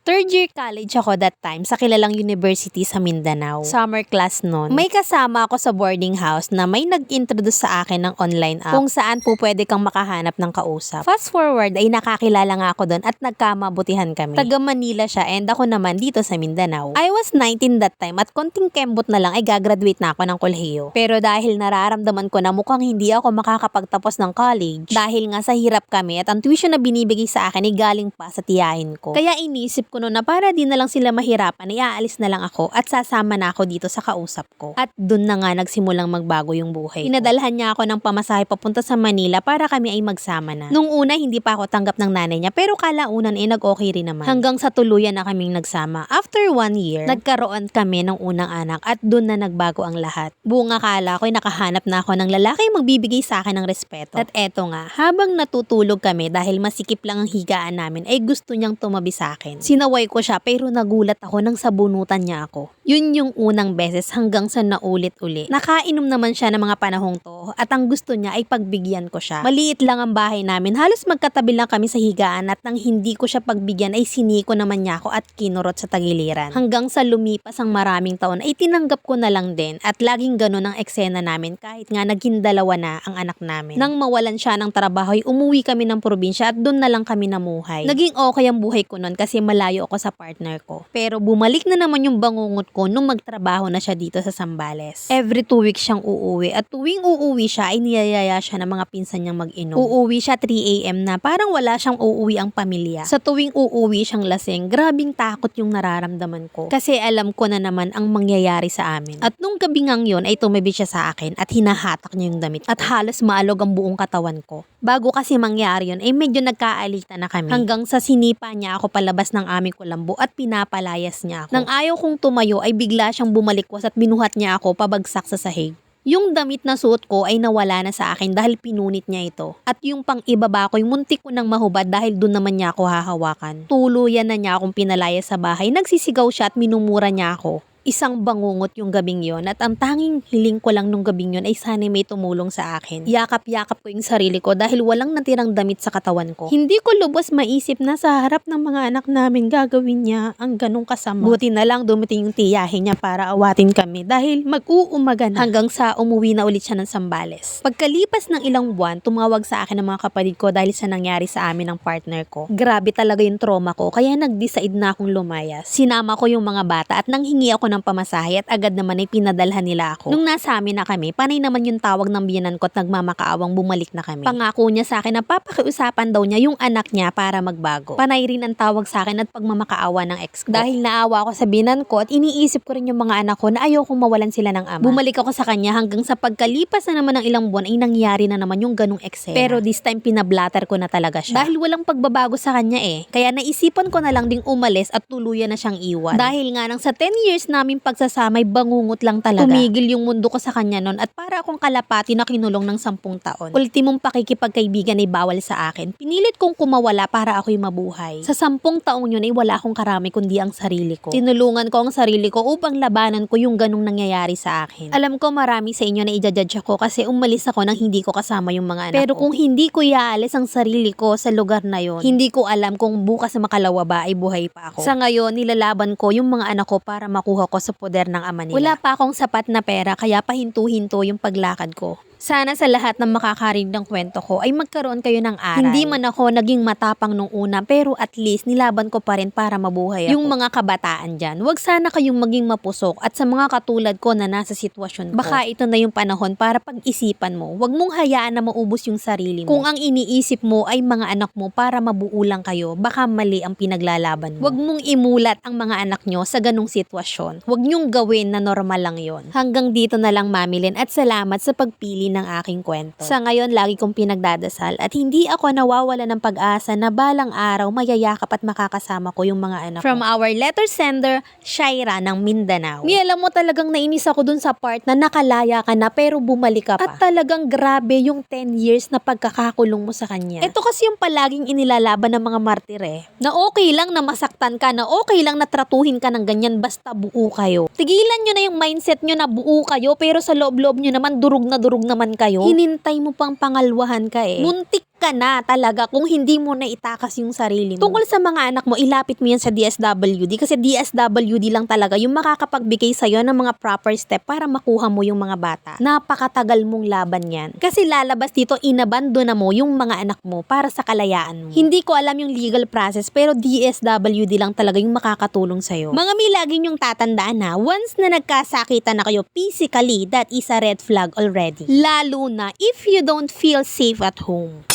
Third year college ako that time sa kilalang university sa Mindanao. Summer class noon. May kasama ako sa boarding house na may nag-introduce sa akin ng online app kung saan po pwede kang makahanap ng kausap. Fast forward ay nakakilala nga ako doon at nagkamabutihan kami. Taga Manila siya and ako naman dito sa Mindanao. I was 19 that time at konting kembot na lang ay gagraduate na ako ng kolehiyo. Pero dahil nararamdaman ko na mukhang hindi ako makakapagtapos ng college dahil nga sa hirap kami at ang tuition na binibigay sa akin ay galing pa sa tiyahin ko. Kaya inisip ko na para di na lang sila mahirapan, iaalis na lang ako at sasama na ako dito sa kausap ko. At dun na nga nagsimulang magbago yung buhay ko. Pinadalhan niya ako ng pamasahe papunta sa Manila para kami ay magsama na. Nung una hindi pa ako tanggap ng nanay niya pero kalaunan nag-okay rin naman. Hanggang sa tuluyan na kaming nagsama. After 1 year, nagkaroon kami ng unang anak at dun na nagbago ang lahat. Buong akala ko'y nakahanap na ako ng lalaki magbibigay sa akin ng respeto. At eto nga, habang natutulog kami dahil masikip lang ang higaan namin ay gusto niyang tumabi sa akin. Sinaway ko siya pero nagulat ako nang sabunutan niya ako. Yun yung unang beses hanggang sa naulit-uli. Nakainom naman siya ng mga panahong to at ang gusto niya ay pagbigyan ko siya. Maliit lang ang bahay namin, halos magkatabi lang kami sa higaan at nang hindi ko siya pagbigyan ay siniko naman niya ako at kinurot sa tagiliran. Hanggang sa lumipas ang maraming taon ay tinanggap ko na lang din at laging ganun ang eksena namin kahit nga naging dalawa na ang anak namin. Nang mawalan siya ng trabaho ay umuwi kami ng probinsya at doon na lang kami namuhay. Naging okay ang buhay ko noon kasi malayo ako sa partner ko. Pero bumalik na naman yung bangungot ko nung magtrabaho na siya dito sa Zambales. Every 2 weeks siyang uuwi at tuwing uuwi siya ay niyayaya siya ng mga pinsan niyang mag-inom. Uuwi siya 3 AM na parang wala siyang uuwi ang pamilya. Sa tuwing uuwi siyang lasing, grabing takot yung nararamdaman ko. Kasi alam ko na naman ang mangyayari sa amin. At nung gabi ngang yun ay tumabi siya sa akin at hinahatak niya yung damit at halos maalog ang buong katawan ko. Bago kasi mangyari yun ay medyo nagkaalitan na kami. Hanggang sa sinipa niya ako palabas ng aming kulambo at pinapalayas niya ako. Nang ayaw kong tumayo ay bigla siyang bumalikwas at binuhat niya ako pabagsak sa sahig. Yung damit na suot ko ay nawala na sa akin dahil pinunit niya ito. At yung pang ibaba ko'y muntik ko nang mahubad dahil doon naman niya ako hahawakan. Tuluyan na niya akong pinalaya sa bahay. Nagsisigaw siya at minumura niya ako. Isang bangungot yung gabing yon at ang tanging hiling ko lang nung gabing yon ay sana may tumulong sa akin. Yakap-yakap ko yung sarili ko dahil walang natirang damit sa katawan ko. Hindi ko lubos maisip na sa harap ng mga anak namin gagawin niya ang ganong kasama. Buti na lang dumating yung tiyahin niya para awatin kami dahil mag-uumaga na hanggang sa umuwi na ulit siya ng Zambales. Pagkalipas ng ilang buwan, tumawag sa akin ng mga kapatid ko dahil sa nangyari sa amin ng partner ko. Grabe talaga yung trauma ko kaya nag-decide na akong lumayas. Sinama ko yung mga bata at nanghingi ako ng pamasahe at agad naman ay pinadalhan nila ako. Nung nasa amin na kami, panay naman yung tawag ng biyanan ko at nagmamakaawang bumalik na kami. Pangako niya sa akin na papakiusapan daw niya yung anak niya para magbago. Panay rin ang tawag sa akin at pagmamakaawa ng ex ko. Dahil naawa ako sa biyanan ko at iniisip ko rin yung mga anak ko na ayokong mawalan sila ng ama. Bumalik ako sa kanya hanggang sa pagkalipas na naman ng ilang buwan ay nangyari na naman yung ganong eksena. Pero this time pinablatter ko na talaga siya. Dahil walang pagbabago sa kanya Kaya naisipan ko na lang ding umalis at tuluyan na siyang iwan. Dahil nga nang sa 10 years naming pagsasamay bangungot lang talaga. Tumigil yung mundo ko sa kanya noon at para akong kalapati na kinulong ng 10 taon. Ultimong pakikipagkaibigan ay bawal sa akin. Pinilit kong kumawala para ako'y mabuhay. Sa 10 taong yun ay wala akong karami kundi ang sarili ko. Tinulungan ko ang sarili ko upang labanan ko yung ganong nangyayari sa akin. Alam ko marami sa inyo na i-judge ako kasi umalis ako nang hindi ko kasama yung mga anak ko. Pero kung hindi ko iaalis ang sarili ko sa lugar na yon, hindi ko alam kung bukas na makalawa ba ay buhay pa ako. Sa ngayon, nilalaban ko yung mga anak ko para makuha ko sa poder ng ama nila. Wala pa akong sapat na pera kaya pahinto-hinto yung paglakad ko. Sana sa lahat ng makakarinig ng kwento ko ay magkaroon kayo ng aral. Hindi man ako naging matapang nung una pero at least nilaban ko pa rin para mabuhay ako. Yung mga kabataan dyan, wag sana kayong maging mapusok at sa mga katulad ko na nasa sitwasyon ko. Baka ito na yung panahon para pag-isipan mo. Wag mong hayaan na maubos yung sarili mo. Kung ang iniisip mo ay mga anak mo para mabuo lang kayo, baka mali ang pinaglalaban mo. Wag mong imulat ang mga anak nyo sa ganung sitwasyon. Wag nyong gawin na normal lang yon. Hanggang dito na lang, Mamilin, at salamat sa pagpili ng aking kwento. Sa ngayon, lagi kong pinagdadasal at hindi ako nawawala ng pag-asa na balang araw mayayakap at makakasama ko yung mga anak ko. From our letter sender, Shaira ng Mindanao. Alam mo talagang nainis ako dun sa part na nakalaya ka na pero bumalik ka pa. At talagang grabe yung 10 years na pagkakakulong mo sa kanya. Ito kasi yung palaging inilalaban ng mga martir na okay lang na masaktan ka, na okay lang na tratuhin ka ng ganyan basta buo kayo. Tigilan nyo na yung mindset nyo na buo kayo pero sa loob-loob nyo naman durug na naman kayo. Hinintay mo pang pangalwahan ka Muntik ka na talaga kung hindi mo na itakas yung sarili mo. Tungkol sa mga anak mo, ilapit mo yan sa DSWD kasi DSWD lang talaga yung makakapagbigay sa'yo ng mga proper step para makuha mo yung mga bata. Napakatagal mong laban yan. Kasi lalabas dito, inabandona mo yung mga anak mo para sa kalayaan mo. Hindi ko alam yung legal process pero DSWD lang talaga yung makakatulong sa'yo. Mga may lagi nyong tatandaan ha, once na nagkasakitan na kayo physically, that is a red flag already. Lalo na if you don't feel safe at home.